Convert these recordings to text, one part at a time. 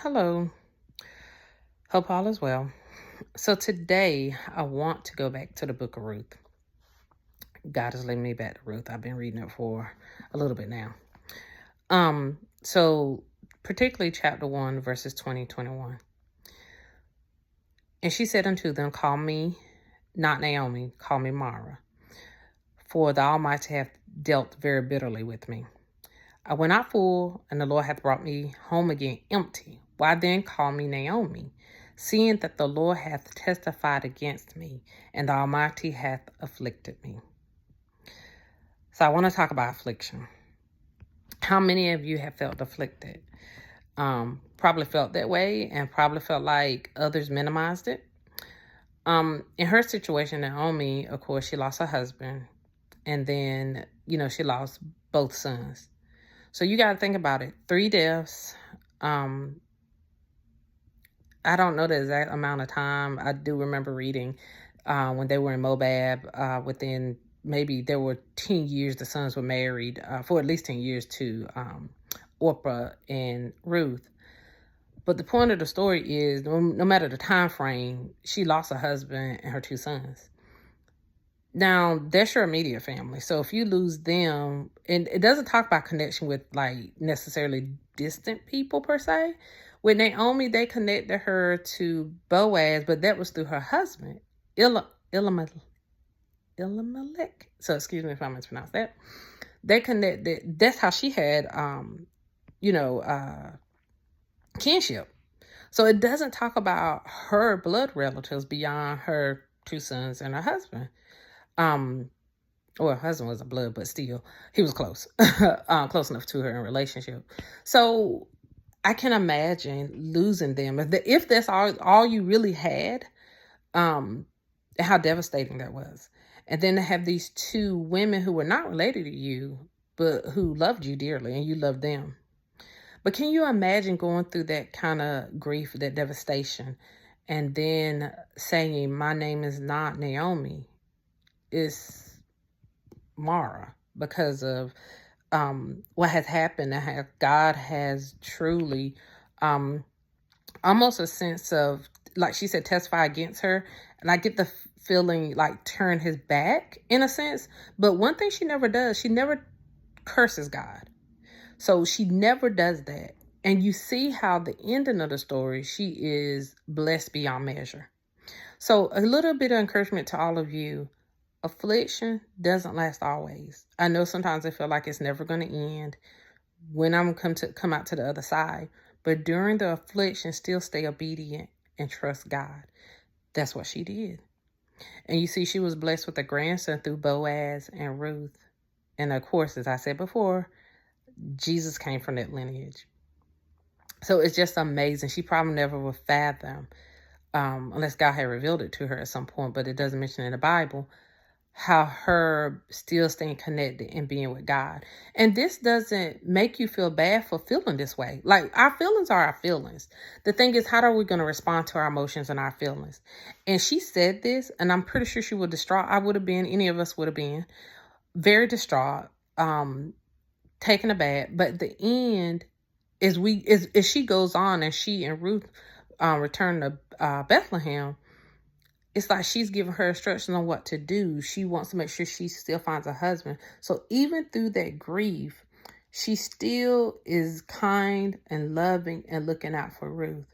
Hello, hope all is well. So today I want to go back to the book of Ruth. God is leading me back to Ruth. I've been reading it for a little bit now. So particularly chapter 1, verses 20-21. And she said unto them, Call me not Naomi, call me Mara, for the Almighty hath dealt very bitterly with me. I went out full, and the Lord hath brought me home again empty. Why then call me Naomi, seeing that the Lord hath testified against me, and the Almighty hath afflicted me? So I want to talk about affliction. How many of you have felt afflicted? Probably felt that way, and probably felt like others minimized it. In her situation, Naomi, of course, she lost her husband, and then, she lost both sons. So you got to think about it. 3 deaths. I don't know the exact amount of time. I do remember reading when they were in Moab, within maybe there were 10 years, the sons were married for at least 10 years to Orpah and Ruth. But the point of the story is, no matter the time frame, she lost her husband and her 2 sons. Now, that's your immediate family. So if you lose them, and it doesn't talk about connection with like necessarily distant people per se. With Naomi, they connected her to Boaz, but that was through her husband, Elimelech. So excuse me if I mispronounced that. They connected. That's how she had, kinship. So it doesn't talk about her blood relatives beyond her 2 sons and her husband. Well, her husband wasn't blood, but still, he was close, close enough to her in relationship. So I can imagine losing them if that's all you really had, and how devastating that was. And then to have these 2 women who were not related to you, but who loved you dearly, and you loved them. But can you imagine going through that kind of grief, that devastation, and then saying, my name is not Naomi, it's Mara, because of what has happened, and how God has truly almost a sense of, like she said, testify against her. And I get the feeling like turn his back in a sense. But one thing she never does, she never curses God. So she never does that. And you see how the ending of the story, she is blessed beyond measure. So a little bit of encouragement to all of you. Affliction doesn't last always. I know sometimes I feel like it's never going to end when I'm come out to the other side. But during the affliction, still stay obedient and trust God. That's what she did. And you see, she was blessed with a grandson through Boaz and Ruth. And of course, as I said before, Jesus came from that lineage. So it's just amazing. She probably never would fathom, unless God had revealed it to her at some point, but it doesn't mention in the Bible, how her still staying connected and being with God. And this doesn't make you feel bad for feeling this way. Like, our feelings are our feelings. The thing is, how are we going to respond to our emotions and our feelings? And she said this, and I'm pretty sure she was distraught. I would have been, any of us would have been very distraught, taken aback. But the end is as she goes on, and she and Ruth return to Bethlehem, it's like she's giving her instructions on what to do. She wants to make sure she still finds a husband. So even through that grief, she still is kind and loving and looking out for Ruth.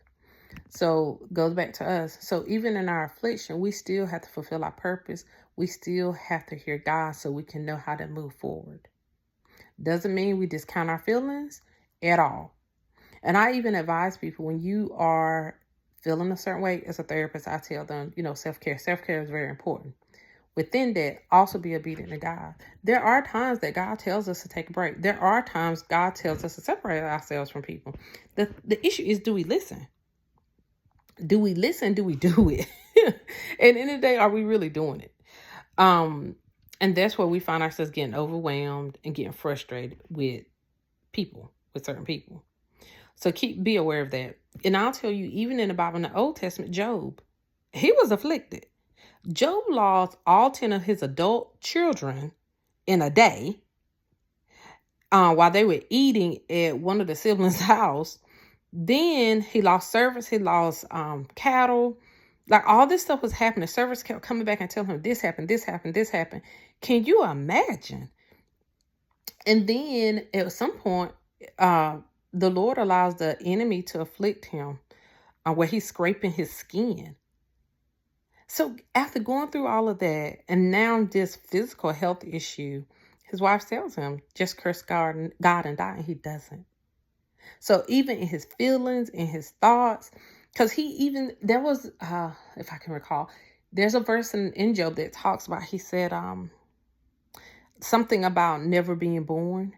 So goes back to us. So even in our affliction, we still have to fulfill our purpose. We still have to hear God so we can know how to move forward. Doesn't mean we discount our feelings at all. And I even advise people, when you are feeling a certain way, as a therapist, I tell them, self-care. Self-care is very important. Within that, also be obedient to God. There are times that God tells us to take a break. There are times God tells us to separate ourselves from people. The issue is, do we listen? Do we listen? Do we do it? And at the end of the day, are we really doing it? And that's where we find ourselves getting overwhelmed and getting frustrated with certain people. So be aware of that. And I'll tell you, even in the Bible, in the Old Testament, Job, he was afflicted. Job lost all 10 of his adult children in a day while they were eating at one of the siblings' house. Then he lost service. He lost cattle. Like all this stuff was happening. Servants kept coming back and telling him this happened, this happened, this happened. Can you imagine? And then at some point, the Lord allows the enemy to afflict him, where he's scraping his skin. So after going through all of that, and now this physical health issue, his wife tells him, just curse God and die, and he doesn't. So even in his feelings, in his thoughts, because there was, if I can recall, there's a verse in Job that talks about, he said something about never being born,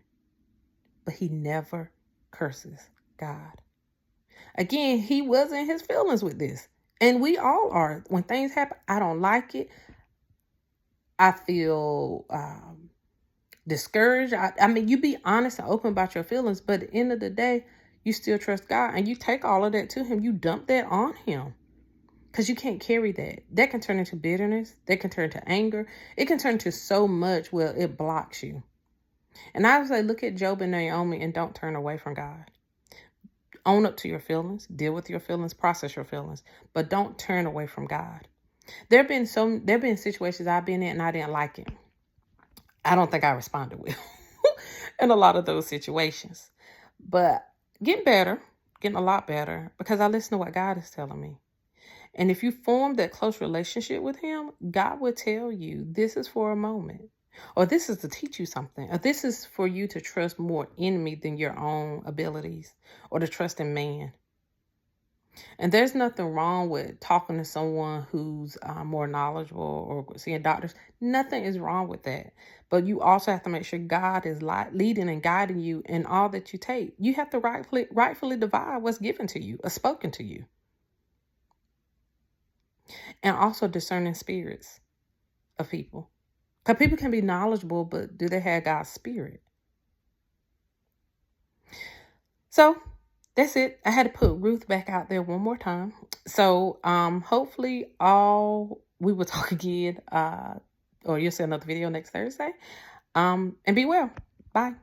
but he never curses God. Again, he was in his feelings with this. And we all are. When things happen, I don't like it. I feel discouraged. I mean, you be honest and open about your feelings, but at the end of the day, you still trust God, and you take all of that to him. You dump that on him, because you can't carry that. That can turn into bitterness. That can turn into anger. It can turn into so much where it blocks you. And I would say, look at Job and Naomi and don't turn away from God. Own up to your feelings, deal with your feelings, process your feelings, but don't turn away from God. There have been situations I've been in and I didn't like it. I don't think I responded well in a lot of those situations. But getting a lot better, because I listen to what God is telling me. And if you form that close relationship with him, God will tell you this is for a moment, or this is to teach you something, or this is for you to trust more in me than your own abilities, or to trust in man. And there's nothing wrong with talking to someone who's more knowledgeable, or seeing doctors. Nothing is wrong with that. But you also have to make sure God is leading and guiding you in all that you take. You have to rightfully divide what's given to you or spoken to you. And also discerning spirits of people. Because people can be knowledgeable, but do they have God's spirit? So that's it. I had to put Ruth back out there one more time. So hopefully we will talk again, or you'll see another video next Thursday. And be well. Bye.